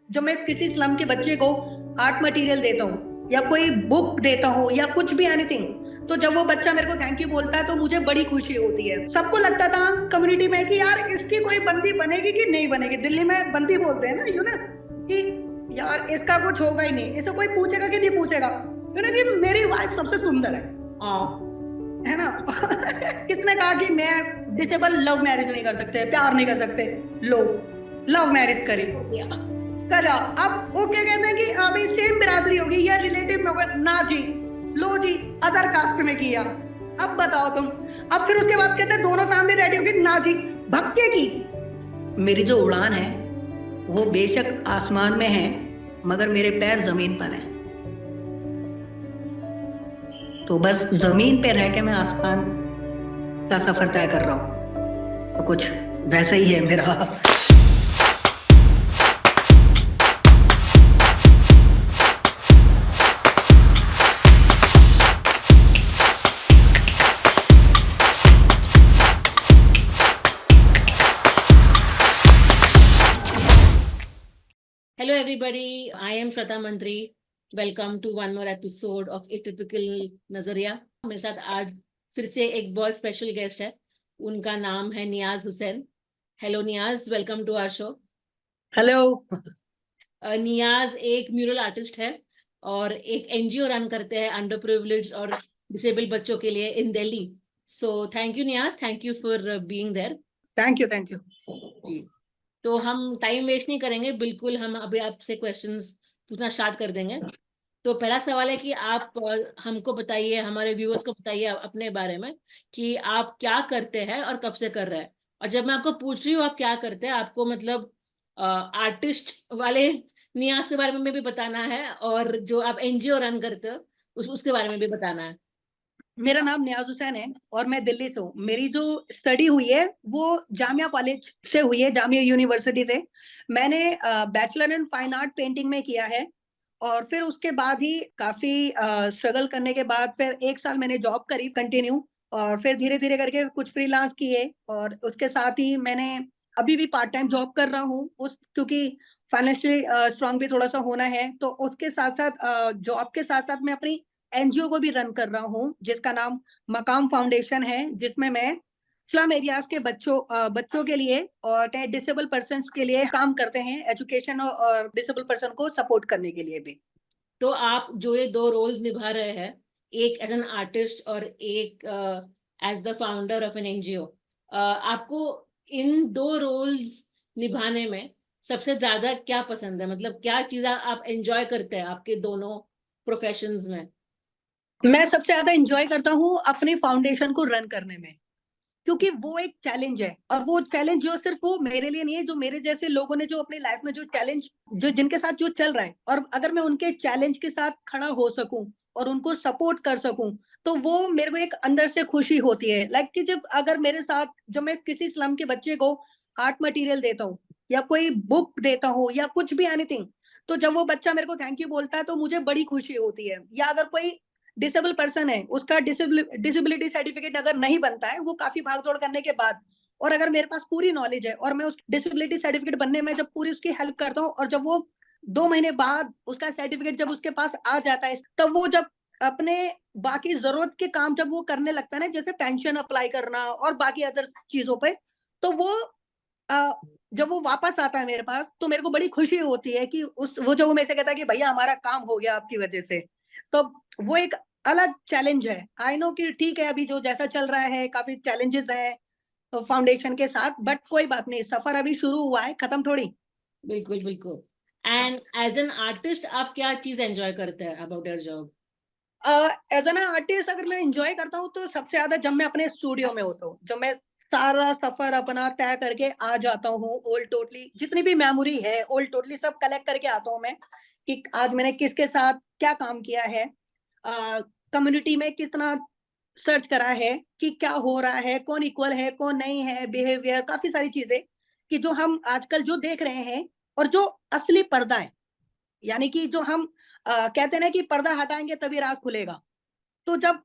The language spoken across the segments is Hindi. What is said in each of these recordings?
जो मैं किसी स्लम के बच्चे को आर्ट मटेरियल देता हूँ या कोई बुक देता हूँ या कुछ भी एनीथिंग, तो जब वो बच्चा मेरे को थैंक यू बोलता है तो मुझे बड़ी खुशी होती है। सबको लगता था कम्युनिटी में कि यार इसकी कोई बंदी बनेगी कि नहीं बनेगी। दिल्ली में बंदी बोलते हैं ना, यू ना, कि यार इसका कुछ होगा ही नहीं, इसे कोई पूछेगा कि नहीं पूछेगा, यू ना, कि मेरी वाइफ सबसे सुंदर है ना। किसने कहा कि मैं डिसेबल लव मैरिज नहीं कर सकते, प्यार नहीं कर सकते। लो, लव मैरिज करी, करा। अब वो क्या कहते हैं कि अभी सेम बिरादरी होगी या रिलेटिव में होगा ना जी, लो जी, अदर कास्ट में किया। अब बताओ तुम। अब फिर उसके बाद कहते हैं दोनों फैमिली रेडी होगी ना जी, भक्के की। मेरी जो उड़ान है वो बेशक आसमान में है, मगर मेरे पैर जमीन पर हैं। तो बस जमीन पे रह के मैं आसमान का सफर तय कर रहा हूँ, तो कुछ वैसा ही है मेरा। Hello, everybody. I am Shweta Mantri. Welcome to one more episode of Atypical नजरिया। मेरे साथ आज फिर से एक बहुत स्पेशल गेस्ट है, उनका नाम है Niyaz Hussain. Hello Niyaz, welcome to our show. Hello. Niyaz एक म्यूरल आर्टिस्ट है और एक एनजीओ रन करते हैं अंडर प्रिविलेज्ड और डिसेबल्ड बच्चों के लिए in Delhi. So thank you Niyaz, thank you for being there. Thank you, thank you ji, तो हम टाइम वेस्ट नहीं करेंगे, बिल्कुल हम अभी आपसे क्वेश्चंस पूछना स्टार्ट कर देंगे। तो पहला सवाल है कि आप हमको बताइए, हमारे व्यूअर्स को बताइए अपने बारे में कि आप क्या करते हैं और कब से कर रहे हैं। और जब मैं आपको पूछ रही हूँ आप क्या करते हैं, आपको मतलब आर्टिस्ट वाले नियाज के बारे में भी बताना है और जो आप एनजीओ रन करते हो उसके बारे में भी बताना है। मेरा नाम नियाज हुसैन है और मैं दिल्ली से हूँ। मेरी जो स्टडी हुई है वो जामिया कॉलेज से हुई है, जामिया यूनिवर्सिटी से। मैंने bachelor in fine art painting में किया है और फिर उसके बाद ही काफी स्ट्रगल करने के बाद फिर 1 साल मैंने जॉब करी कंटिन्यू, और फिर धीरे धीरे करके कुछ फ्रीलांस किए, और उसके साथ ही मैंने अभी भी पार्ट टाइम जॉब कर रहा हूँ उस, क्योंकि फाइनेंशियली स्ट्रांग भी थोड़ा सा होना है। तो उसके साथ साथ जॉब के साथ साथ मैं अपनी एनजीओ को भी रन कर रहा हूँ जिसका नाम मकाम फाउंडेशन है, जिसमें मैं स्लम एरियाज के बच्चों के लिए और डिसेबल पर्सन के लिए काम करते हैं, एजुकेशन और डिसेबल पर्सन को सपोर्ट करने के लिए भी। तो आप जो ये दो रोल्स निभा रहे हैं, एक एज एन आर्टिस्ट और एक as the founder of an NGO, आपको इन दो रोल्स निभाने में सबसे ज्यादा क्या पसंद है? मतलब क्या चीज आप एंजॉय करते हैं आपके दोनों प्रोफेशंस में? मैं सबसे ज्यादा इंजॉय करता हूँ अपनी फाउंडेशन को रन करने में, क्योंकि वो एक चैलेंज है, और वो चैलेंज जो सिर्फ वो मेरे लिए नहीं है, जो मेरे जैसे लोगों ने जो अपनी लाइफ में जो चैलेंज, जो जिनके साथ जो चल रहा है, और अगर मैं उनके चैलेंज के साथ खड़ा हो सकूं और उनको सपोर्ट कर सकूं, तो वो मेरे को एक अंदर से खुशी होती है। लाइक कि जब अगर मेरे साथ, जब मैं किसी स्लम के बच्चे को आर्ट मटेरियल देता हूँ या कोई बुक देता हूँ या कुछ भी एनीथिंग, तो जब वो बच्चा मेरे को थैंक यू बोलता है तो मुझे बड़ी खुशी होती है। या अगर कोई डिसेबल पर्सन है, उसका डिसेबिलिटी सर्टिफिकेट अगर नहीं बनता है, वो काफी भागदौड़ करने के बाद, और अगर मेरे पास पूरी नॉलेज है और मैं उस डिसेबिलिटी सर्टिफिकेट बनने में जब पूरी उसकी हेल्प करता हूँ, और जब वो 2 महीने बाद उसका सर्टिफिकेट जब उसके पास आ जाता है, तब वो जब अपने बाकी जरूरत के काम जब वो करने लगता है ना, जैसे पेंशन अप्लाई करना और बाकी अदर चीजों पे, तो वो अ, जब वो वापस आता है मेरे पास, तो मेरे को बड़ी खुशी होती है कि उस वो जो वो मेरे से कहता है कि भैया हमारा काम हो गया आपकी वजह से। तो वो एक अलग चैलेंज है। आई नो कि ठीक है, अभी जो जैसा चल रहा है काफी चैलेंजेस हैं फाउंडेशन के साथ, बट कोई बात नहीं, सफर अभी शुरू हुआ है, खत्म थोड़ी। बिल्कुल बिल्कुल। एंड एज एन आर्टिस्ट आप क्या चीज एंजॉय करते हैं about your job? As an artist अगर मैं इंजॉय करता हूँ तो सबसे ज्यादा जब मैं अपने स्टूडियो में होता हूँ, जब मैं सारा सफर अपना तय करके आ जाता हूँ, ओल्ड टोटली जितनी भी मेमोरी है ओल्ड टोटली सब कलेक्ट करके आता हूँ मैं, कि आज मैंने किसके साथ क्या काम किया है, कम्युनिटी में कितना सर्च करा है कि क्या हो रहा है, कौन इक्वल है कौन नहीं है, बिहेवियर, काफी सारी चीजें कि जो हम आजकल जो देख रहे हैं, और जो असली पर्दा है, यानी कि जो हम कहते हैं ना कि पर्दा हटाएंगे तभी राज खुलेगा। तो जब,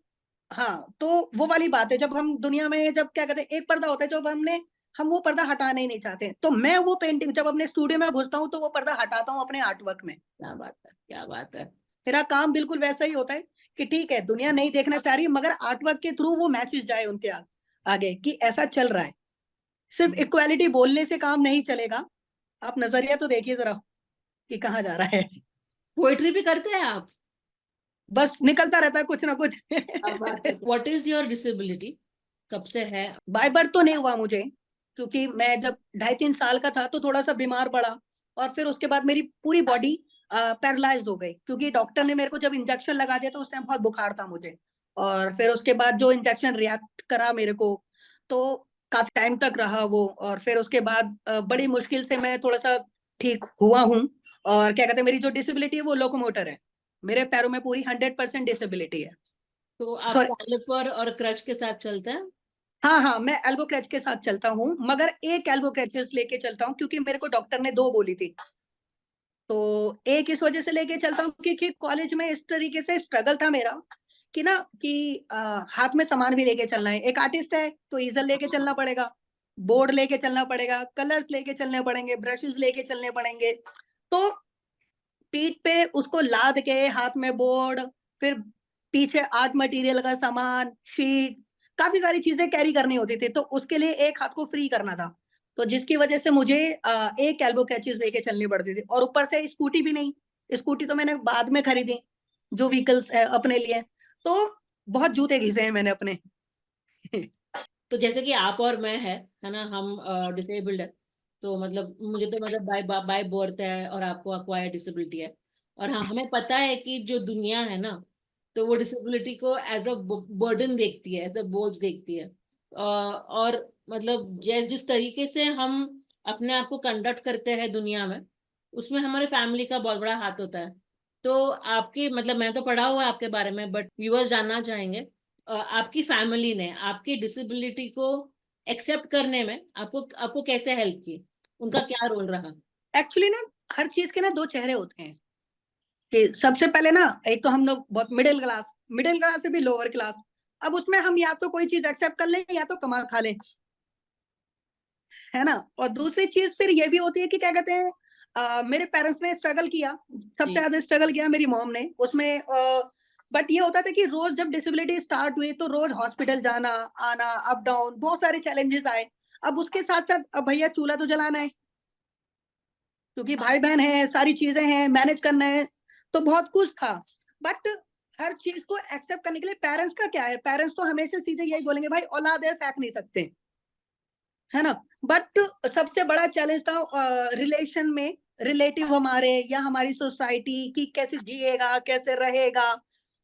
हाँ, तो वो वाली बात है, जब हम दुनिया में जब क्या कहते हैं, एक पर्दा होता है जब हमने हम वो पर्दा हटाना ही नहीं चाहते। तो मैं वो पेंटिंग जब अपने स्टूडियो में घुसता हूँ तो वो पर्दा हटाता हूँ अपने आर्टवर्क में। क्या बात है, क्या बात है। मेरा काम बिल्कुल वैसा ही होता है कि ठीक है दुनिया नहीं देखना चाह रही मगर आर्टवर्क के थ्रू वो मैसेज जाए उनके आगे कि ऐसा चल रहा है। सिर्फ इक्वालिटी बोलने से काम नहीं चलेगा, आप नजरिया तो देखिए जरा कि कहाँ जा रहा है। पोएट्री भी करते हैं आप? बस निकलता रहता है कुछ ना कुछ। क्या बात है। व्हाट इज योर डिसेबिलिटी, कब से है? बाय बर्थ तो नहीं हुआ मुझे, क्योंकि मैं जब 2.5-3 साल का था तो थोड़ा सा बीमार पड़ा और फिर उसके बाद मेरी पूरी बॉडी पैरालाइज्ड हो गई, क्योंकि डॉक्टर ने मेरे को जब इंजेक्शन लगा दिया तो उस टाइम बहुत बुखार था मुझे। और फिर उसके बाद जो इंजेक्शन रिएक्ट करा मेरे को, तो काफी टाइम तक रहा वो। और फिर उसके बाद बड़ी मुश्किल से मैं थोड़ा सा ठीक हुआ हूँ। और क्या कहते हैं, मेरी जो डिसेबिलिटी है वो लोकोमोटर है, मेरे पैरों में पूरी 100% डिसेबिलिटी है। तो आप सॉरी, कैलिपर और क्रच के साथ चलते हैं? हाँ हाँ, मैं एल्बो क्रच के साथ चलता हूँ, मगर एक एल्बो क्रचेस लेके चलता हूँ क्योंकि मेरे को डॉक्टर ने 2 बोली थी। तो एक इस वजह से लेके चलता हूँ क्योंकि कॉलेज में इस तरीके से स्ट्रगल था मेरा कि ना कि हाथ में सामान भी लेके चलना है। एक आर्टिस्ट है तो ईजल लेके चलना पड़ेगा, बोर्ड लेके चलना पड़ेगा, कलर्स लेके चलने पड़ेंगे, ब्रशेस लेके चलने पड़ेंगे। तो पीठ पे उसको लाद के हाथ में बोर्ड, फिर पीछे आर्ट मटेरियल का सामान, शीट्स, काफी सारी चीजें कैरी करनी होती थी। तो उसके लिए एक हाथ को फ्री करना था, तो जिसकी वजह से मुझे एक एल्बो कैचेस लेके चलनी पड़ती थी। और ऊपर से स्कूटी भी नहीं, स्कूटी तो मैंने बाद में खरीदी जो व्हीकल्स है अपने लिए। तो बहुत जूते घिसे हैं मैंने अपने। तो जैसे कि आप और मैं है ना, हम डिसेबल्ड है। तो मतलब मुझे तो मतलब बाय बाय बर्थ है और आपको अक्वायर डिसेबिलिटी है। और हाँ, हमें पता है कि जो दुनिया है ना, तो वो डिसेबिलिटी को एज अ बर्डन देखती है, एज अ बोझ देखती है। और मतलब जिस तरीके से हम अपने आप को कंडक्ट करते हैं दुनिया में, उसमें हमारे फैमिली का बहुत बड़ा हाथ होता है। तो आपकी मतलब मैं तो पढ़ा हुआ है आपके बारे में, बट व्यूअर्स जानना चाहेंगे आपकी फैमिली ने आपकी डिसेबिलिटी को एक्सेप्ट करने में आपको आपको कैसे हेल्प की, उनका क्या रोल रहा? एक्चुअली ना, हर चीज के ना 2 चेहरे होते हैं। कि सबसे पहले ना, एक तो हम लोग बहुत मिडिल क्लास से भी लोअर क्लास। अब उसमें हम या तो कोई चीज एक्सेप्ट कर लें या तो कमा खा लें, है ना। और दूसरी चीज फिर ये भी होती है कि क्या कहते हैं, मेरे पेरेंट्स ने स्ट्रगल किया, सबसे जी। ज्यादा स्ट्रगल किया मेरी मॉम ने उसमें। बट ये होता था कि रोज जब डिसेबिलिटी स्टार्ट हुई तो रोज हॉस्पिटल जाना आना, अप डाउन, बहुत सारे चैलेंजेस आए। अब उसके साथ साथ अब भैया चूल्हा तो जलाना है, क्योंकि भाई बहन है, सारी चीजें हैं, मैनेज करना है, तो बहुत कुछ था। बट हर चीज को एक्सेप्ट करने के लिए पेरेंट्स का क्या है, पेरेंट्स तो हमेशा सीधे यही बोलेंगे, भाई औलाद है फेंक नहीं सकते, है ना। बट सबसे बड़ा चैलेंज था रिलेशन में, रिलेटिव हमारे या हमारी सोसाइटी की कैसे जिएगा कैसे रहेगा।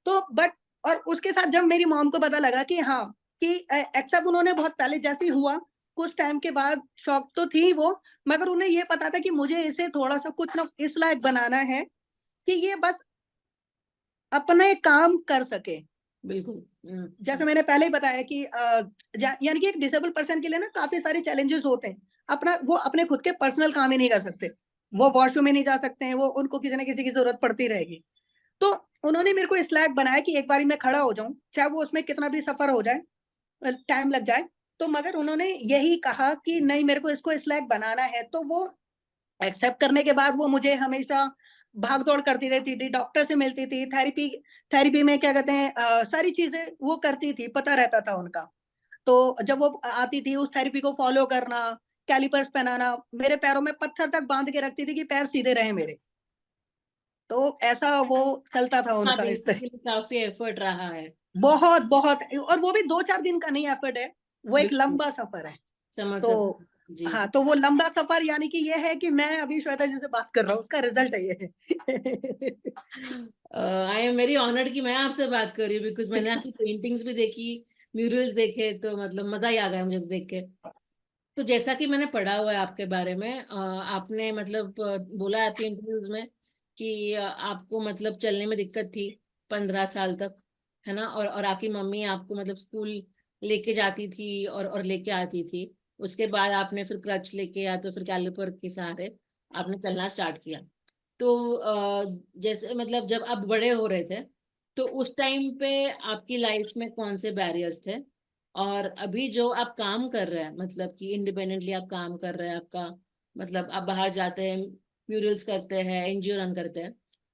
तो बट और उसके साथ जब मेरी मॉम को पता लगा कि हाँ, कि एक्सेप्ट उन्होंने बहुत पहले जैसे ही हुआ, कुछ टाइम के बाद शौक तो थी वो, मगर उन्हें ये पता था कि मुझे इसे थोड़ा सा कुछ ना इस लायक बनाना है कि ये बस अपने काम कर सके। बिल्कुल। जैसे मैंने पहले ही बताया कि यानी कि एक डिसेबल पर्सन के लिए ना काफी सारे चैलेंजेस होते हैं। वो अपने खुद के पर्सनल काम ही नहीं कर सकते, वो वॉशरूम में नहीं जा सकते हैं, वो उनको किसी ना किसी की जरूरत पड़ती रहेगी। तो उन्होंने मेरे को इस लायक बनाया कि एक बारी मैं खड़ा हो जाऊं, चाहे वो उसमें कितना भी सफर हो जाए, टाइम लग जाए। तो मगर उन्होंने यही कहा कि नहीं, मेरे को इसको इस लायक बनाना है। तो वो एक्सेप्ट करने के बाद वो मुझे हमेशा भाग दौड़ करती रहती थी, डॉक्टर से मिलती थी, थेरेपी थेरेपी में क्या कहते हैं, सारी चीजें वो करती थी, पता रहता था उनका। तो जब वो आती थी उस थेरेपी को फॉलो करना, कैलिपर्स पहनाना, मेरे पैरों में पत्थर तक बांध के रखती थी कि पैर सीधे रहे मेरे। तो ऐसा वो चलता था हाँ, उनका इस तरह। बेसिकली काफी एफर्ट रहा है। बहुत बहुत, और वो भी 2-4 दिन का नहीं एफर्ट है, वो एक बिल्कुल, लंबा सफर है। समझ तो सकते हैं। जी हाँ, जी। तो वो लंबा सफर यानी कि ये है कि मैं अभी श्वेता जी से बात कर रहा हूँ, उसका रिजल्ट है ये। आई एम वेरी ऑनर्ड कि मैं आपसे बात कर रही हूँ, बिकॉज मैंने आपकी पेंटिंग्स भी देखी, म्यूरल्स देखे, तो मतलब मजा ही आ गया मुझे देख के। तो जैसा कि मैंने पढ़ा हुआ है आपके बारे में, आपने मतलब बोला है आपके इंटरव्यूज में कि आपको मतलब चलने में दिक्कत थी 15 साल तक, है ना। और आपकी मम्मी आपको मतलब स्कूल लेके जाती थी और लेके आती थी। उसके बाद आपने फिर क्रच लेके या तो फिर कैलिपर के सहारे आपने चलना स्टार्ट किया। तो जैसे मतलब जब आप बड़े हो रहे थे, तो उस टाइम पे आपकी लाइफ में कौन से बैरियर्स थे, और अभी जो आप काम कर रहे हैं, मतलब कि इंडिपेंडेंटली आप काम कर रहे हैं, आपका मतलब आप बाहर जाते हैं, म्यूरल्स करते हैं, एनजीओ रन करते हैं,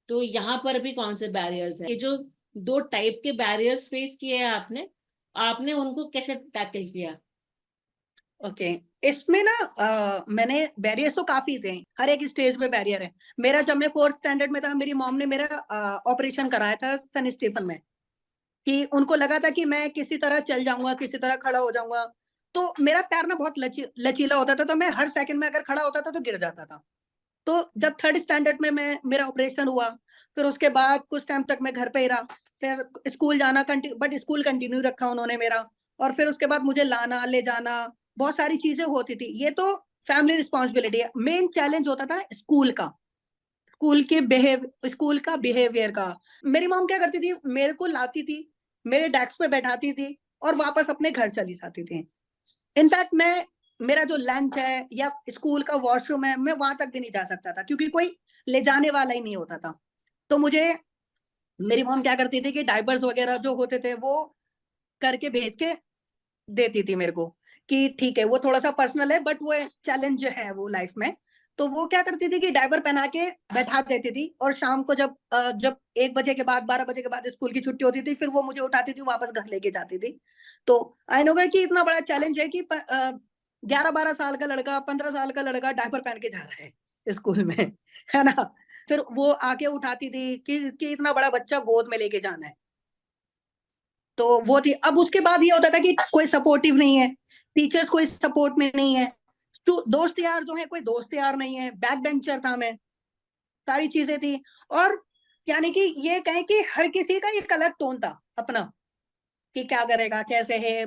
तो यहाँ पर भी कौन से बैरियर्स हैं? ये जो दो टाइप के बैरियर्स फेस किए हैं आपने, आपने उनको कैसे टैकल किया? ओके, इसमें ना मैंने बैरियर्स तो काफी थे, हर एक स्टेज पे बैरियर है। मेरा जब मैं 4th स्टैंडर्ड में था, मेरी मॉम ने मेरा ऑपरेशन कराया था सन स्टीफन में, कि उनको लगा था कि मैं किसी तरह चल जाऊंगा, किसी तरह खड़ा हो जाऊंगा। तो मेरा पैर ना बहुत लचीला होता था, तो मैं हर सेकंड में अगर खड़ा होता था तो गिर जाता था। तो जब 3rd स्टैंडर्ड में मैं मेरा ऑपरेशन हुआ, फिर उसके बाद कुछ टाइम तक मैं घर पे ही रहा, फिर स्कूल जाना बट स्कूल कंटिन्यू रखा उन्होंने मेरा। और फिर उसके बाद मुझे लाना ले जाना, बहुत सारी चीजें होती थी। ये तो फैमिली रिस्पॉन्सिबिलिटी है। मेन चैलेंज होता था स्कूल का, स्कूल का बिहेवियर का। मेरी मॉम क्या करती थी, मेरे को लाती थी, मेरे डेस्क पे बैठाती थी और वापस अपने घर चली जाती थी। इनफैक्ट मैं, मेरा जो लंच है या स्कूल का वॉशरूम है, मैं वहां तक भी नहीं जा सकता था, क्योंकि कोई ले जाने वाला ही नहीं होता था। तो मुझे मेरी मॉम क्या करती थी कि डायपर्स वगैरह जो होते थे वो करके भेज के देती थी मेरे को, कि ठीक है वो थोड़ा सा पर्सनल है बट वो चैलेंज है वो लाइफ में। तो वो क्या करती थी कि डायपर पहना के बैठा देती थी, और शाम को जब 1 बजे के बाद, 12 बजे के बाद स्कूल की छुट्टी होती थी, फिर वो मुझे उठाती थी, वापस घर लेके जाती थी। तो आई नो कि इतना बड़ा चैलेंज है कि 11-12 साल का लड़का, 15 साल का लड़का डायपर पहन के जा रहा है स्कूल में, है ना। फिर वो आके उठाती थी कि इतना बड़ा बच्चा गोद में लेके जाना है। तो वो थी। अब उसके बाद ये होता था कि कोई सपोर्टिव नहीं है, टीचर्स कोई सपोर्ट में नहीं है, दोस्त यार जो है कोई दोस्त यार नहीं है, बैक बेंचर था मैं, सारी चीजें थी। और यानी कि ये कहें कि हर किसी का एक अलग टोन था अपना, कि क्या करेगा, कैसे है।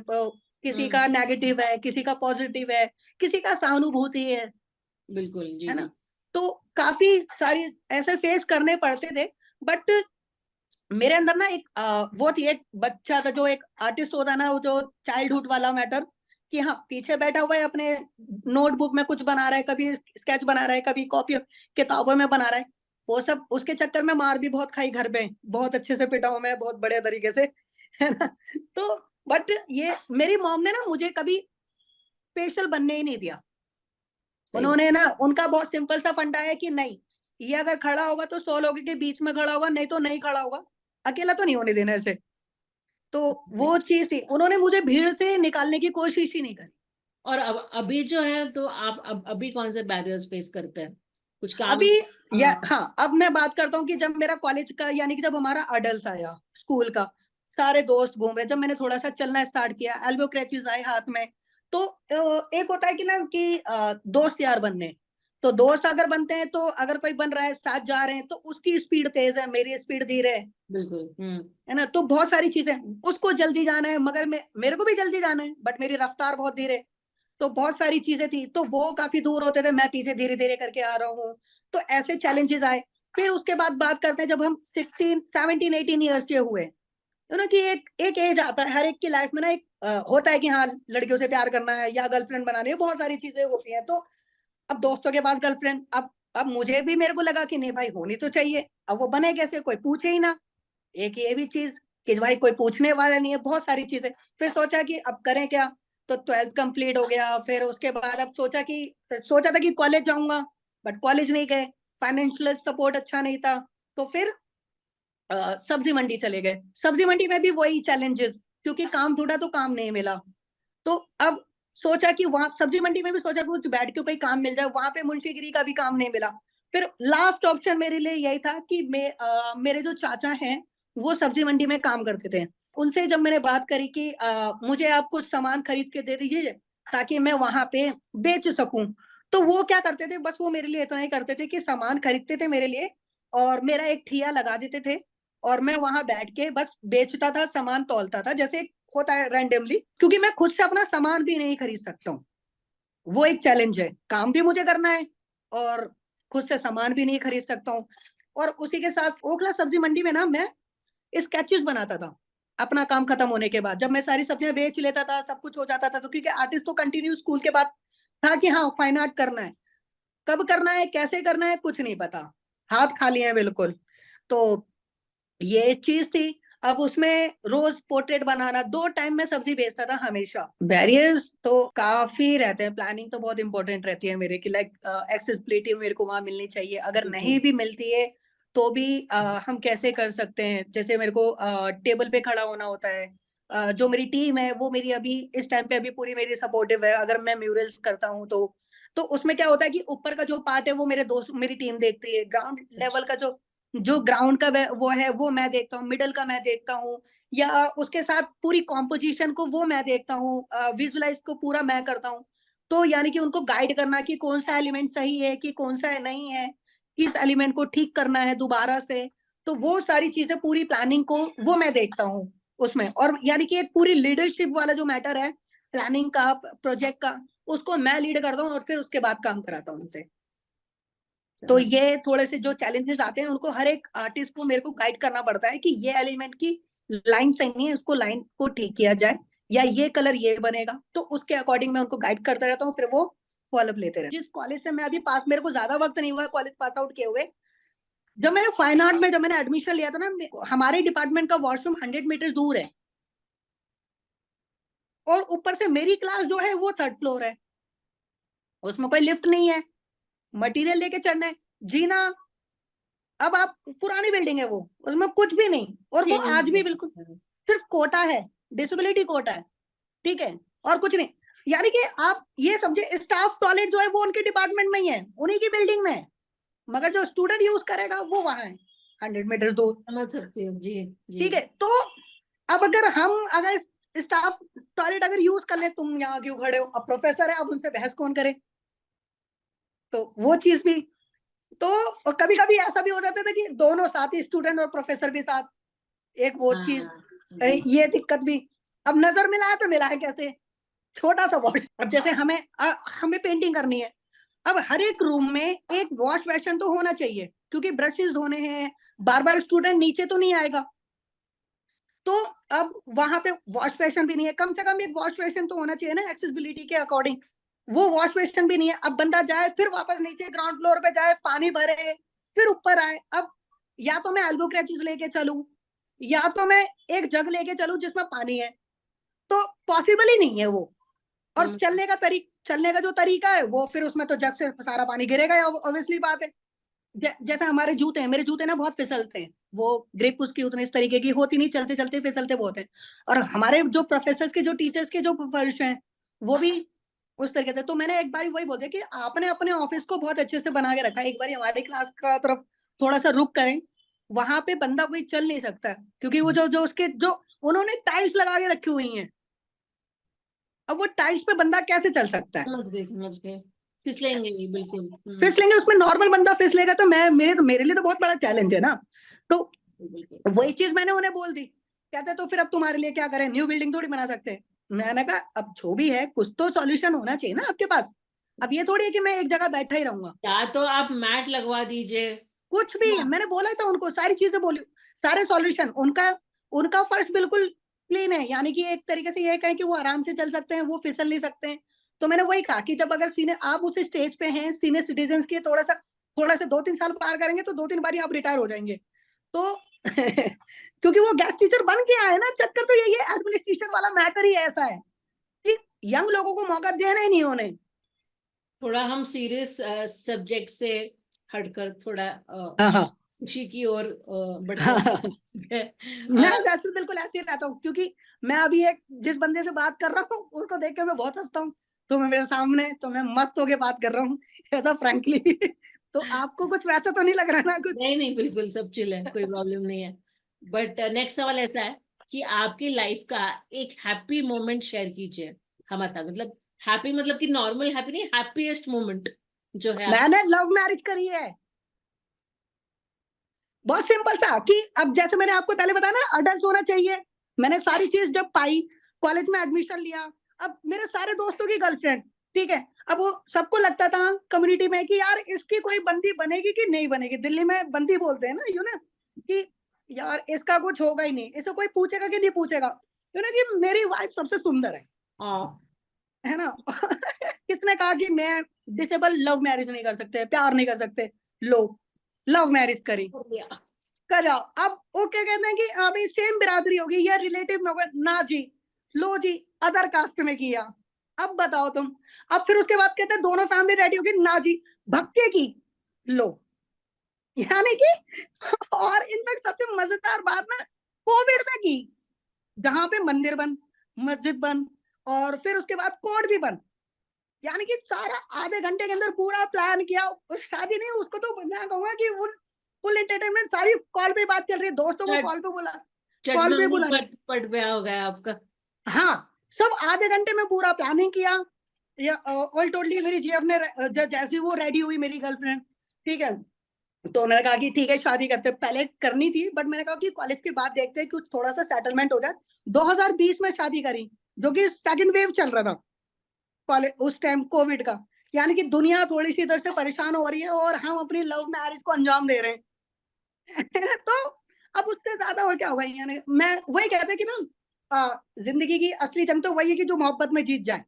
किसी का नेगेटिव है, किसी का पॉजिटिव है, किसी का सहानुभूति है बिल्कुल, जी ना। जी। तो काफी सारी ऐसे फेस करने पड़ते थे। बट मेरे अंदर ना एक वो थी, एक बच्चा था जो एक आर्टिस्ट होता है ना, वो जो चाइल्डहुड वाला मैटर, कि हाँ पीछे बैठा हुआ है अपने नोटबुक में कुछ बना रहा है, कभी स्केच बना रहा है, कभी कॉपी किताबों में बना रहा है। वो सब उसके चक्कर में मार भी बहुत खाई घर पे, बहुत अच्छे से पिटा हूं मैं, बहुत बड़े तरीके से, है ना। तो बट ये मेरी मॉम ने ना मुझे कभी स्पेशल बनने ही नहीं दिया। सही बात। उन्होंने ना, उनका बहुत सिंपल सा फंडा है कि नहीं, ये अगर खड़ा होगा तो 100 लोगों के बीच में खड़ा होगा, नहीं तो नहीं खड़ा होगा, अकेला तो नहीं होने देना ऐसे। तो वो चीज थी, उन्होंने मुझे भीड़ से निकालने की कोशिश ही नहीं करी। और अब अभी जो है, तो आप अभी कौन से बैरियर्स फेस करते हैं? कुछ काम? अभी या हाँ। हाँ, अब मैं बात करता हूँ कि जब मेरा कॉलेज का, यानी कि जब हमारा अडल्ट आया, स्कूल का, सारे दोस्त घूम रहे, जब मैंने थोड़ा सा चलना स्टार्ट किया, एल्बो क्रैचेस आए हाथ में, तो एक होता है कि ना कि दोस्त यार बनने। तो दोस्त अगर बनते हैं, तो अगर कोई बन रहा है, साथ जा रहे हैं, तो उसकी स्पीड तेज है, मेरी स्पीड धीरे बिल्कुल। है ना। तो बहुत सारी चीजें, उसको जल्दी जाना है मगर मेरे को भी जल्दी जाना है, बट मेरी रफ्तार बहुत धीरे। तो बहुत सारी चीजें थी, तो वो काफी दूर होते थे, मैं पीछे धीरे धीरे करके आ रहा हूँ। तो ऐसे चैलेंजेस आए। फिर उसके बाद बात करते हैं, जब हम 16, 17, 18 ईयर्स के हुए, तो ना कि एक एक एज आता है हर एक की लाइफ में ना, एक होता है कि हाँ लड़कियों से प्यार करना है या गर्लफ्रेंड बनानी है, बहुत सारी चीजें होती हैं। तो अब दोस्तों के पास गर्लफ्रेंड, अब मुझे भी, मेरे को लगा कि नहीं भाई होनी तो चाहिए। अब वो बने कैसे, कोई पूछे ही ना। एक ये भी चीज कि भाई कोई पूछने वाला नहीं है, बहुत सारी चीजें। फिर सोचा कि अब करें क्या। तो 12th कंप्लीट हो गया, फिर उसके बाद अब सोचा था कि कॉलेज जाऊंगा, बट कॉलेज नहीं गए, फाइनेंशियल सपोर्ट अच्छा नहीं था। तो फिर सब्जी मंडी चले गए। सब्जी मंडी में भी वही चैलेंजेस, क्योंकि काम ढूंढा तो काम नहीं मिला। तो अब सोचा कि वहां सब्जी मंडी में भी सोचा कि कुछ बैठ के कोई काम मिल जाए, वहां पे मुंशीगिरी का भी काम नहीं मिला। फिर लास्ट ऑप्शन मेरे लिए यही था कि मेरे जो चाचा हैं, वो सब्जी मंडी में काम करते थे। उनसे जब मैंने बात करी कि मुझे आप कुछ सामान खरीद के दे दीजिए ताकि मैं वहां पे बेच सकूं, तो वो क्या करते थे, बस वो मेरे लिए इतना ही करते थे कि सामान खरीदते थे मेरे लिए, और मेरा एक ठिया लगा देते थे, और मैं वहां बैठ के बस बेचता था, सामान तौलता था, जैसे होता है रैंडमली, क्योंकि मैं खुद से अपना सामान भी नहीं खरीद सकता हूँ। वो एक चैलेंज है, काम भी मुझे करना है और खुद से सामान भी नहीं खरीद सकता हूँ। और उसी के साथ ओखला सब्जी मंडी में ना मैं स्केचेस बनाता था। अपना काम खत्म होने के बाद, जब मैं सारी सब्जियां बेच लेता था, सब कुछ हो जाता था, तो क्योंकि आर्टिस्ट तो कंटिन्यू स्कूल के बाद था कि हाँ फाइन आर्ट करना है, कब करना है, कैसे करना है, कुछ नहीं पता, हाथ खाली है बिल्कुल। तो ये चीज थी। अब उसमें रोज पोर्ट्रेट बनाना, 2 टाइम में सब्जी बेचता था हमेशा। बैरियर्स तो काफी रहते हैं, प्लानिंग तो बहुत इंपॉर्टेंट रहती है मेरे की, लाइक एक्सेसिबिलिटी मेरे को वहां मिलनी चाहिए, अगर नहीं भी मिलती है तो भी हम कैसे कर सकते हैं। जैसे मेरे को टेबल पे खड़ा होना होता है, जो मेरी टीम है वो मेरी अभी इस टाइम पे अभी पूरी मेरी सपोर्टिव है। अगर मैं म्यूरल्स करता हूँ तो उसमें क्या होता है कि ऊपर का जो पार्ट है वो मेरे दोस्त मेरी टीम देखती है, ग्राउंड लेवल का जो जो ग्राउंड का वो है वो मैं देखता हूँ, मिडल का मैं देखता हूँ, या उसके साथ पूरी कॉम्पोजिशन को वो मैं देखता हूँ, विजुलाइज को पूरा मैं करता हूँ। तो यानी कि उनको गाइड करना कि कौन सा एलिमेंट सही है कि कौन सा नहीं है, किस एलिमेंट को ठीक करना है दोबारा से। तो वो सारी चीजें पूरी प्लानिंग को वो मैं देखता हूँ उसमें। और यानी कि एक पूरी लीडरशिप वाला जो मैटर है प्लानिंग का, प्रोजेक्ट का, उसको मैं लीड करता हूँ और फिर उसके बाद काम कराता हूँ उनसे। तो ये थोड़े से जो चैलेंजेस आते हैं उनको हर एक आर्टिस्ट को मेरे को गाइड करना पड़ता है कि ये एलिमेंट की लाइन सही नहीं है, उसको लाइन को ठीक किया जाए, या ये कलर ये बनेगा, तो उसके अकॉर्डिंग मैं उनको गाइड करता रहता हूँ, फिर वो फॉलोअप लेते रहते हैं। जिस कॉलेज से मैं अभी पास, मेरे को ज्यादा वक्त नहीं हुआ कॉलेज पास आउट किए हुए, जब मैंने फाइन आर्ट में जब मैंने एडमिशन लिया था ना, हमारे डिपार्टमेंट का वॉशरूम 100 मीटर दूर है, और ऊपर से मेरी क्लास जो है वो 3rd फ्लोर है, उसमें कोई लिफ्ट नहीं है, मटेरियल लेके चढ़ना है, जीना। अब आप, पुरानी बिल्डिंग है वो, उसमें कुछ भी नहीं, और वो आज भी बिल्कुल सिर्फ कोटा है, डिसेबिलिटी कोटा है, ठीक है, और कुछ नहीं। यानी कि आप ये समझे स्टाफ टॉयलेट जो है वो उनके डिपार्टमेंट में ही है, उन्हीं की बिल्डिंग में है, मगर जो स्टूडेंट यूज करेगा वो वहां है 100 मीटर दूर। समझ सकती हूँ जी जी। ठीक है, तो अब अगर स्टाफ टॉयलेट अगर यूज कर ले, तुम यहाँ क्यों खड़े हो, अब प्रोफेसर है, अब उनसे बहस कौन करे। तो वो चीज भी, तो कभी कभी ऐसा भी हो जाता था कि दोनों साथ ही, स्टूडेंट और प्रोफेसर भी साथ, एक वो चीज, ये दिक्कत भी। अब नजर मिला है तो मिला है कैसे, छोटा सा वॉश। अब जैसे हमें पेंटिंग करनी है, अब हर एक रूम में एक वॉश बेसिन तो होना चाहिए, क्योंकि ब्रशेस धोने हैं, बार बार स्टूडेंट नीचे तो नहीं आएगा। तो अब वहां पे वॉश बेसिन भी नहीं है, कम से कम एक वॉश बेसिन तो होना चाहिए ना एक्सेसिबिलिटी के अकॉर्डिंग। वो वॉश बेसिन भी नहीं है, अब बंदा जाए फिर वापस नीचे ग्राउंड फ्लोर पे जाए, पानी भरे, फिर ऊपर आए। अब या तो मैं एल्बो क्रैचेस लेके चलूं, या तो मैं एक जग लेके चलूं जिसमें पानी है, तो पॉसिबल ही नहीं है वो। और चलने का जो तरीका है वो, फिर उसमें तो जग से सारा पानी गिरेगा, ऑब्वियसली बात है। जैसे हमारे जूते हैं, मेरे जूते ना बहुत फिसलते हैं, वो ग्रेप उसकी उतने इस तरीके की होती नहीं, चलते चलते फिसलते बहुत है। और हमारे जो प्रोफेसर के, जो टीचर्स के जो फर्श हैं, वो भी उस तरीके से। तो मैंने एक बार वही बोल दिया कि आपने अपने ऑफिस को बहुत अच्छे से बना के रखा है, एक बार हमारी क्लास का तरफ थोड़ा सा रुक करें, वहां पे बंदा कोई चल नहीं सकता, क्योंकि वो जो जो उसके जो उन्होंने टाइल्स लगा के रखी हुई हैं, अब वो टाइल्स पे बंदा कैसे चल सकता है। समझ गए, फिसलेंगे भी बिल्कुल। फिसलेंगे, उसमें नॉर्मल बंदा फिसलेगा तो मेरे लिए तो बहुत बड़ा चैलेंज है ना। तो वही चीज मैंने उन्हें बोल दी, कहते तो फिर अब तुम्हारे लिए क्या करें, न्यू बिल्डिंग थोड़ी बना सकते हैं। मैंने कहा अब जो भी है कुछ तो सॉल्यूशन होना चाहिए ना आपके पास, अब ये थोड़ी है कि मैं एक जगह बैठा ही रहूंगा। या तो आप मैट लगवा दीजिए। कुछ भी मैंने बोला था उनको, सारी चीजें बोली, सारे सॉल्यूशन। उनका उनका फर्श बिल्कुल क्लीन है, यानी कि एक तरीके से ये कहें कि वो आराम से चल सकते हैं, वो फिसल नहीं सकते हैं। तो मैंने वही कहा कि जब अगर सीनियर आप उस स्टेज पे हैं, सीनियर सिटीजन के, थोड़ा सा 2-3 साल पार करेंगे तो 2-3 बार ही आप रिटायर हो जाएंगे। तो क्योंकि वो गेस्ट टीचर बन के आए ना, चक्कर तो यही है, एडमिनिस्ट्रेशन वाला मैटर ही ऐसा है कि यंग लोगों को मौका देना ही नहीं उन्हें। थोड़ा हम सीरियस सब्जेक्ट से हटकर थोड़ा हाँ हाँ खुशी की ओर बढ़ते हाँ हाँ। हैं। मैं वैसे बिल्कुल ऐसे ही रहता हूँ, क्योंकि मैं अभी एक जिस बंदे से बात कर रहा हूँ उसको देख के मैं बहुत हंसता हूँ, तो मैं मेरे सामने तो मैं मस्त होके बात कर रहा हूँ, ऐसा फ्रैंकली। तो आपको कुछ वैसा तो नहीं लग रहा ना कुछ। नहीं नहीं, बिल्कुल सब चिल है, कोई प्रॉब्लम नहीं है। बट नेक्स्ट सवाल ऐसा है कि आपकी लाइफ का एक हैप्पी मोमेंट शेयर कीजिए हमारे साथ। मतलब हैप्पी मतलब कि नॉर्मल हैप्पी नहीं, हैप्पीएस्ट मोमेंट जो है आप। मैंने लव मैरिज करी है, बहुत सिंपल सा, कि अब जैसे मैंने आपको पहले बताया ना अडल्ट होना चाहिए, मैंने सारी चीज जब पाई, कॉलेज में एडमिशन लिया, अब मेरे सारे दोस्तों की गर्लफ्रेंड, ठीक है, अब वो सबको लगता था कम्युनिटी में कि यार इसकी कोई बंदी बनेगी कि नहीं बनेगी, दिल्ली में बंदी बोलते हैं ना, यू ना, कि यार इसका कुछ होगा ही नहीं, इसे कोई पूछेगा कि नहीं पूछेगा, यू ना, कि मेरी वाइफ सबसे सुंदर हाँ, है ना। किसने कहा कि मैं डिसेबल लव मैरिज नहीं कर सकते, प्यार नहीं कर सकते, लो लव मैरिज करी। हो गया। कर आओ। अब वो क्या कहते हैं कि अभी सेम बिरादरी होगी या रिलेटिव में होगा, ना जी, लो जी, अदर कास्ट में किया। अब बताओ तुम। अब फिर उसके बाद कहते हैं दोनों फैमिली रेडी होगी, ना जी, भक्के की, लो। यानी कि और इनफैक्ट सबसे मजेदार बात ना, कोविड में की, जहां पे मंदिर बंद, मस्जिद बंद, और फिर उसके बाद कोर्ट भी बंद। यानी कि सारा आधे घंटे के अंदर पूरा प्लान किया। उस शादी नहीं, उसको तो मैं कहूंगा कि वो फुल एंटरटेनमेंट, सारी कॉल पे बात चल रही है, दोस्तों को चट कॉल पे बुला, कॉल पे चटनानी बुला रहे। पट ब्याह हो गया आपका। हाँ, सब आधे घंटे में पूरा प्लानिंग किया। या ऑल टोटली मेरी जीएफ ने जैसी वो रेडी हुई मेरी गर्लफ्रेंड, ठीक है, तो मैंने कहा कि ठीक है शादी करते, पहले करनी थी बट मैंने कहा कि कॉलेज के बाद देखते हैं, कुछ थोड़ा सा सेटलमेंट हो जाए। 2020 में शादी करी, जो कि सेकंड वेव चल रहा था कॉलेज उस टाइम, कोविड का। यानी कि दुनिया थोड़ी सी इधर से परेशान हो रही है और हम अपनी लव मैरिज को अंजाम दे रहे हैं। तो अब उससे ज्यादा और क्या होगा। यानी मैं वही कहते हैं कि ना, जिंदगी की असली जंग तो वही है कि जो मोहब्बत में जीत जाए।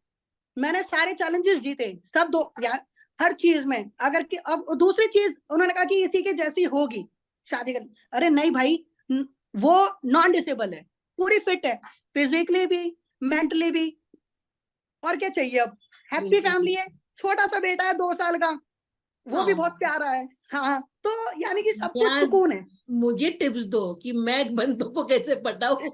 मैंने सारे चैलेंजेस जीते, सब दो यार, हर चीज में। अगर कि अब दूसरी चीज उन्होंने कहा कि इसी के जैसी होगी शादी कर, अरे नहीं भाई, वो नॉन डिसेबल है, पूरी फिट है, फिजिकली भी, मेंटली भी, और क्या चाहिए अब। हैप्पी बिल्कुल। फैमिली है, छोटा सा बेटा है 2 साल का, वो भी बहुत हाँ, प्यारा है। हाँ, तो यानी कि सब कुछ यार सुकून है। मुझे टिप्स दो कि मैं बंदों को कैसे पटाऊं।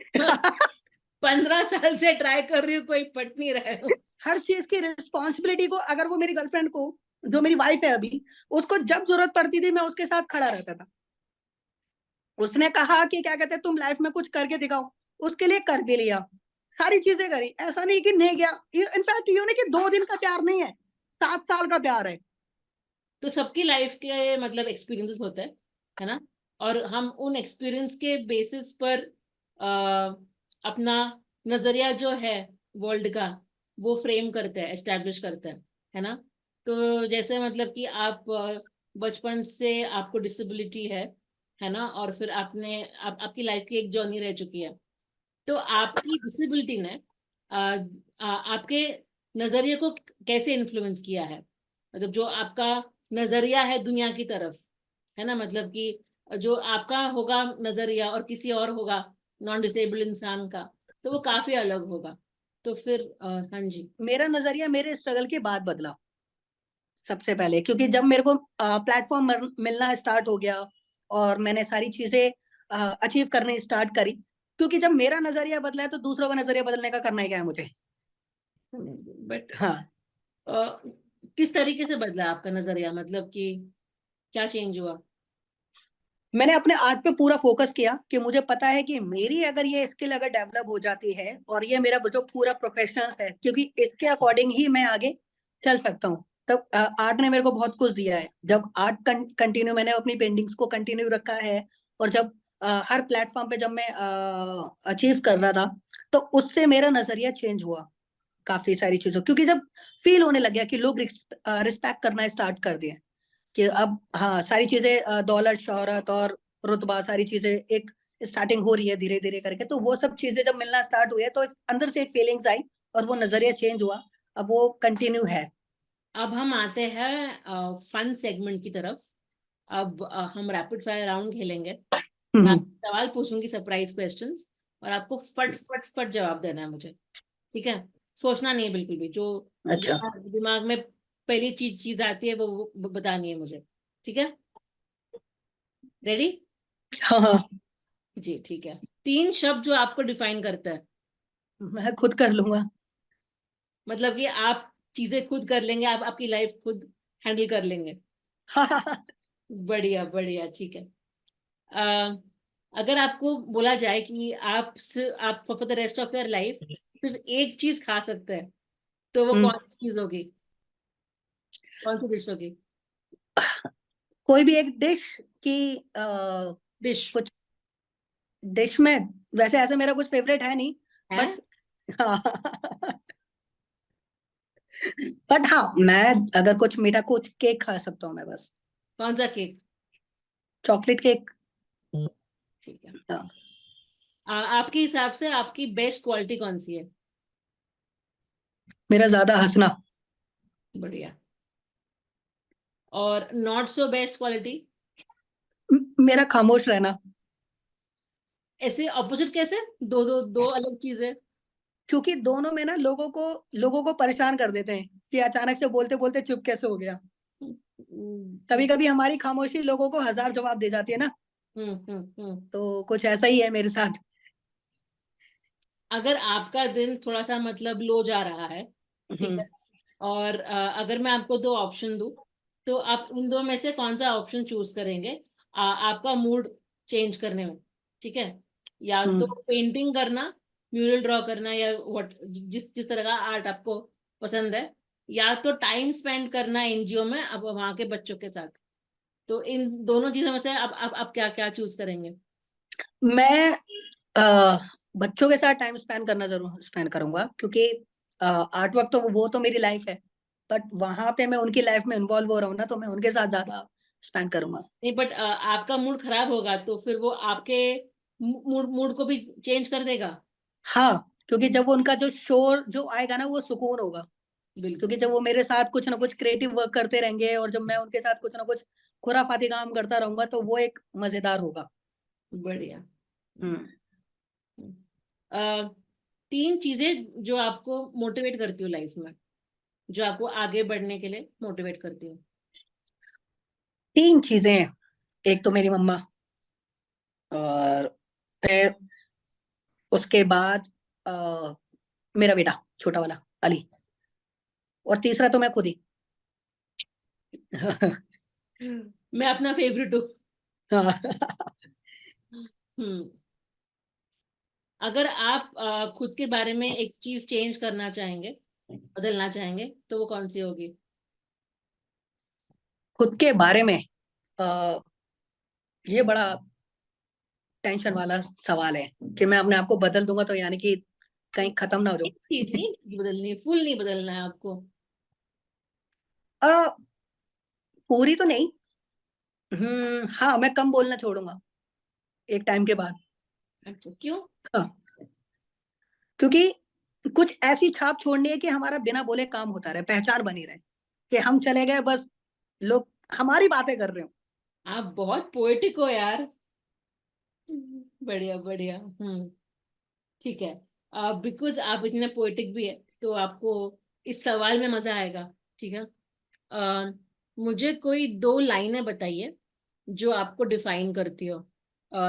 15 साल से ट्राई कर रही हूँ, कोई पट नहीं रहा है। हर चीज की रिस्पॉन्सिबिलिटी को, अगर वो मेरी गर्लफ्रेंड को, जो मेरी वाइफ है अभी, उसको जब जरूरत पड़ती थी मैं उसके साथ खड़ा रहता था। उसने कहा कि क्या कहते हैं तुम लाइफ में कुछ करके दिखाओ, उसके लिए कर भी लिया, सारी चीजें करी। ऐसा नहीं कि नहीं गया। इनफैक्ट ये नहीं कि 2 दिन का प्यार नहीं है, 7 साल का प्यार है। तो सबकी लाइफ के मतलब एक्सपीरियंसेस होते हैं, है ना? और हम उन एक्सपीरियंस के बेसिस पर अपना नजरिया जो है वर्ल्ड का, वो फ्रेम करते हैं, एस्टेब्लिश करते हैं, है ना? तो जैसे मतलब कि आप बचपन से आपको डिसेबिलिटी है ना? और फिर आपकी लाइफ की एक जर्नी रह चुकी है। तो आपकी डिसेबिलिटी ने आपके नजरिए को कैसे इन्फ्लुएंस किया है? मतलब जो आपका नजरिया है दुनिया की तरफ, है ना, मतलब कि जो आपका होगा नजरिया और किसी और होगा नॉन डिसेबल्ड इंसान का, तो वो काफी अलग होगा। तो फिर हाँ जी। मेरा नजरिया मेरे स्ट्रगल के बाद बदला, सबसे पहले, क्योंकि जब मेरे को प्लेटफॉर्म मिलना स्टार्ट हो गया और मैंने सारी चीजें अचीव करने स्टार्ट करी। क्योंकि जब मेरा नजरिया बदला है तो दूसरों का नजरिया बदलने का करना ही क्या है मुझे। बट हाँ, किस तरीके से बदला आपका नजरिया, मतलब कि क्या चेंज हुआ? मैंने अपने आर्ट पे पूरा फोकस किया कि मुझे पता है कि मेरी अगर ये स्किल अगर डेवलप हो जाती है और ये मेरा जो पूरा प्रोफेशन है, क्योंकि इसके अकॉर्डिंग ही मैं आगे चल सकता हूँ। तब आर्ट ने मेरे को बहुत कुछ दिया है। जब आर्ट कंटिन्यू, मैंने अपनी पेंटिंग्स को कंटिन्यू रखा है, और जब हर प्लेटफॉर्म पे जब मैं अचीव कर रहा था, तो उससे मेरा नजरिया चेंज हुआ काफी सारी चीजों, क्योंकि जब फील होने लग गया कि लोग रिस्पेक्ट करना स्टार्ट कर दिए, कि अब हाँ सारी चीजें, दौलत शोहरत और रुतबा, सारी चीजें एक स्टार्टिंग हो रही है धीरे धीरे करके, तो वो सब चीजें जब मिलना स्टार्ट हुई है तो अंदर से एक फीलिंग्स आई और वो नजरिया चेंज हुआ। अब वो कंटिन्यू है। अब हम आते हैं फन सेगमेंट की तरफ। अब हम रैपिड फायर राउंड खेलेंगे। मैं हम्म। आपसे सवाल पूछूंगी, सरप्राइज क्वेश्चंस, और आपको फट फट फट जवाब देना है मुझे। ठीक है? सोचना नहीं है बिल्कुल भी। जो अच्छा। दिमाग में पहली चीज चीज आती है वो बतानी है मुझे। ठीक है? रेडी? हाँ हाँ, जी ठीक है। 3 शब्द जो आपको डिफाइन करता है। मैं खुद कर लूंगा। मतलब कि आप चीजें खुद कर लेंगे, आप आपकी लाइफ खुद हैंडल कर लेंगे। हाँ हाँ हाँ। बढ़िया बढ़िया, ठीक है। अ, अगर आपको बोला जाए कि आप for the rest of your life सिर्फ एक चीज खा सकते हैं, तो वो हम्म, कौन सी चीज होगी? कौन सी डिश होगी? कोई भी एक डिश की, डिश कुछ डिश में, वैसे ऐसे मेरा कुछ फेवरेट है नहीं, है? बट हाँ, बट हाँ, मैं अगर कुछ मीठा, कुछ केक खा सकता हूँ मैं बस। कौन सा केक? Chocolate cake. ठीक है। हाँ, आपके हिसाब से आपकी बेस्ट क्वालिटी कौन सी है? मेरा ज्यादा हंसना। बढ़िया। और नॉट सो बेस्ट क्वालिटी? मेरा खामोश रहना। ऐसे ऑपोजिट कैसे, दो दो दो अलग चीजें? क्योंकि दोनों में ना लोगों को परेशान कर देते हैं कि अचानक से बोलते बोलते चुप कैसे हो गया। कभी ठीक। कभी हमारी खामोशी लोगों को 1000 जवाब दे जाती है ना। हम्म। तो कुछ ऐसा ही है मेरे साथ। अगर आपका दिन थोड़ा सा मतलब लो जा रहा है, ठीक है, हम्म। और अगर मैं आपको दो ऑप्शन दूं, तो आप उन दो में से कौन सा ऑप्शन चूज करेंगे आपका मूड चेंज करने में? ठीक है, या तो हम्म। पेंटिंग करना, म्यूरल ड्रॉ करना, या व्हाट जिस जिस तरह का आर्ट आपको पसंद है, या तो टाइम स्पेंड करना एनजीओ में अब वहां के बच्चों के साथ। तो इन दोनों चीजों में से आप क्या क्या चूज करेंगे? मैं अ, बच्चों के साथ टाइम स्पेंड करना जरूर स्पेंड करूंगा, क्योंकि आर्ट वर्क तो वो तो मेरी लाइफ है। बट वहां पे मैं उनकी लाइफ में इन्वॉल्व हो रहा हूँ ना, तो मैं उनके साथ ज्यादा स्पेंड करूंगा। नहीं, बट आपका मूड खराब होगा तो फिर वो आपके मूड मूड को भी चेंज कर देगा। हाँ, क्योंकि जब वो उनका जो शोर जो आएगा ना, वो सुकून होगा। क्योंकि बिल्कुल। जब वो मेरे साथ कुछ ना कुछ क्रिएटिव वर्क करते रहेंगे, और जब मैं उनके साथ कुछ ना कुछ खुराफाती काम करता रहूंगा, तो वो एक मजेदार होगा। बढ़िया। हम्म। अ, तीन चीजें जो आपको मोटिवेट करती हो लाइफ में, जो आपको आगे बढ़ने के लिए मोटिवेट करती हो। 3 चीजें हैं। एक तो मेरी मम्मा, और फिर उसके बाद अ, मेरा बेटा छोटा वाला अली, और तीसरा तो मैं खुद ही। मैं अपना फेवरेट हूँ। हाँ। हम्म। अगर आप खुद के बारे में एक चीज चेंज करना चाहेंगे, बदलना चाहेंगे, तो वो कौन सी होगी? खुद के बारे में अ, ये बड़ा टेंशन वाला सवाल है कि मैं अपने आप को बदल दूंगा तो यानी कि कहीं खत्म ना हो एक चीज जाऊं। नहीं बदलनी, फुल नहीं बदलना है आपको। अ, पूरी तो नहीं। हाँ, मैं कम बोलना छोड़ूंगा एक टाइम के बाद। अच्छा, क्यों? हाँ, क्योंकि कुछ ऐसी छाप छोड़नी है कि हमारा बिना बोले काम होता रहे, पहचान बनी रहे, कि हम चले गए बस, लोग हमारी बातें कर रहे हो। आप बहुत पोएटिक हो यार। बढ़िया बढ़िया। ठीक है। बिकॉज आप इतने पोएटिक भी है, तो आपको इस सवाल में मजा आएगा। ठीक है। अ, मुझे कोई दो लाइनें बताइए जो आपको डिफाइन करती हो।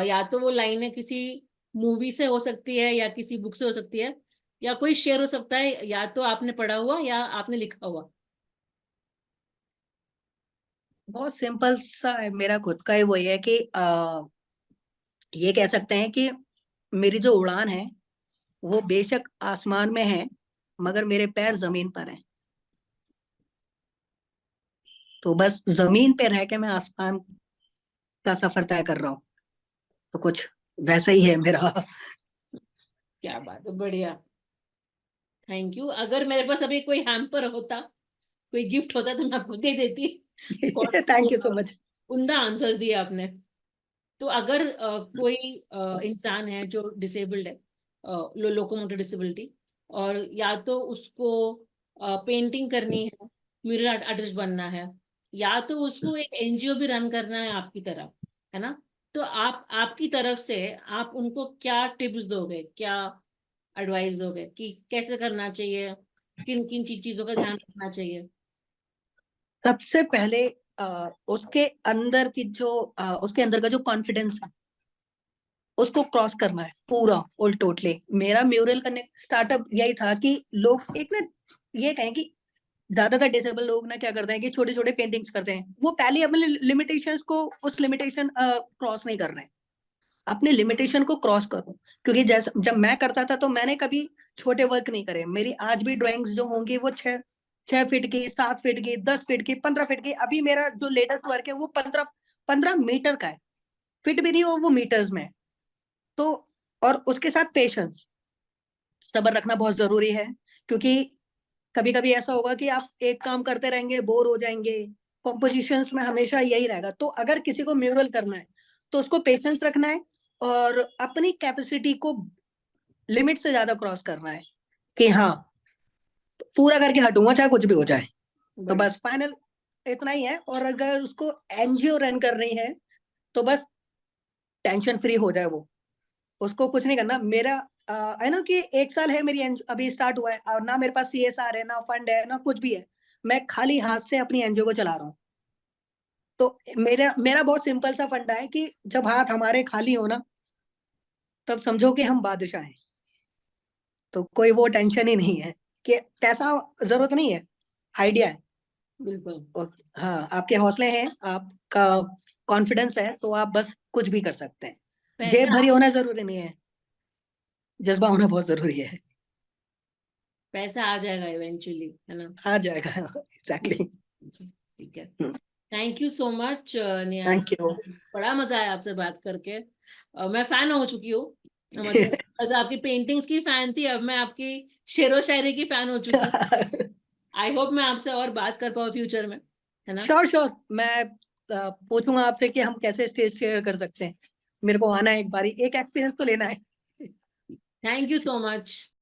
या तो वो लाइनें किसी मूवी से हो सकती है, या किसी बुक से हो सकती है, या कोई शेर हो सकता है, या तो आपने पढ़ा हुआ या आपने लिखा हुआ। बहुत सिंपल सा है, मेरा खुद का ही वही है कि ये कह सकते हैं कि मेरी जो उड़ान है वो बेशक आसमान में है, मगर मेरे पैर जमीन पर हैं। तो बस जमीन पे रह के मैं आसमान का सफर तय कर रहा हूँ। तो कुछ वैसा ही है मेरा। क्या बात है, बढ़िया। Thank you. अगर मेरे पास अभी कोई हैम्पर होता, कोई गिफ्ट होता, तो मैं आपको दे देती। थैंक बहुत यू सो मच। उम्दा आंसर्स दिए आपने। तो अगर कोई इंसान है जो डिसेबल्ड है, लोकोमोटर डिसेबिलिटी, और या तो उसको पेंटिंग करनी है, म्यूरल आर्टिस्ट बनना है, या तो उसको एक एनजीओ भी रन करना है आपकी तरह, है ना, तो आप आपकी तरफ से आप उनको क्या टिप्स दोगे, क्या एडवाइस दोगे कि कैसे करना चाहिए, किन किन चीजों का ध्यान रखना चाहिए? सबसे पहले उसके अंदर का जो कॉन्फिडेंस है, उसको क्रॉस करना है पूरा और टोटली। मेरा म्यूरल करने स्टार्टअप यही था कि लोग एक ना ये कहें कि ज्यादातर डिसेबल लोग ना क्या करते हैं कि छोटे छोटे पेंटिंग्स करते हैं, वो पहले अपने लिमिटेशंस को उस लिमिटेशन क्रॉस नहीं कर रहे हैं। अपने लिमिटेशन को क्रॉस करो। क्योंकि जैसे जब मैं करता था तो मैंने कभी छोटे वर्क नहीं करे। मेरी आज भी ड्राइंग्स जो होंगी वो 6 फीट की, 7 फीट की, 10 फीट की, 15 फीट की। अभी मेरा जो लेटेस्ट वर्क है वो 15 मीटर का है। फिट भी नहीं, वो मीटर्स में है। तो और उसके साथ पेशेंस, सब्र रखना बहुत जरूरी है। क्योंकि कभी कभी ऐसा होगा कि आप एक काम करते रहेंगे, बोर हो जाएंगे। कॉम्पोजिशंस में हमेशा यही रहेगा। तो अगर किसी को म्यूरल करना है तो उसको पेशेंस रखना है, और अपनी कैपेसिटी को लिमिट से ज्यादा क्रॉस करना है कि हाँ, पूरा करके हटूंगा चाहे कुछ भी हो जाए। तो बढ़िया। बस फाइनल इतना ही है। और अगर उसको एनजीओ रन कर रही है तो बस टेंशन फ्री हो जाए वो। उसको कुछ नहीं करना। मेरा है ना कि 1 साल है मेरी अभी स्टार्ट हुआ है और ना मेरे पास CSR है, ना फंड है, ना कुछ भी है। मैं खाली हाथ से अपनी एनजीओ को चला रहा हूँ। तो मेरा मेरा बहुत सिंपल सा फंडा है कि जब हाथ हमारे खाली हो ना, तब समझो कि हम बादशाह हैं। तो कोई वो टेंशन ही नहीं है कि पैसा जरूरत नहीं है, आइडिया है। बिल्कुल। और हाँ, आपके हौसले हैं, आपका कॉन्फिडेंस है, तो आप बस कुछ भी कर सकते हैं। जेब पैसा भरी होना जरूरी नहीं है, जज्बा होना बहुत जरूरी है। पैसा आ जाएगा इवेंचुअली, है ना? आ जाएगा। एग्जैक्टली। जी, ठीक है। Thank you so much Niaz. Thank you. बड़ा मजा आया आपसे बात करके। मैं फैन हो चुकी हूँ, मतलब आपकी पेंटिंग्स की फैन थी, अब मैं आपकी शेरो शायरी की फैन हो चुकी हूँ। आई होप मैं आपसे और बात कर पाऊँ फ्यूचर में, है ना? श्योर श्योर, मैं पूछूंगा आपसे कि हम कैसे स्टेज शेयर कर सकते हैं। मेरे को आना है, एक बारी एक एक्सपीरियंस तो लेना है। Thank you so much.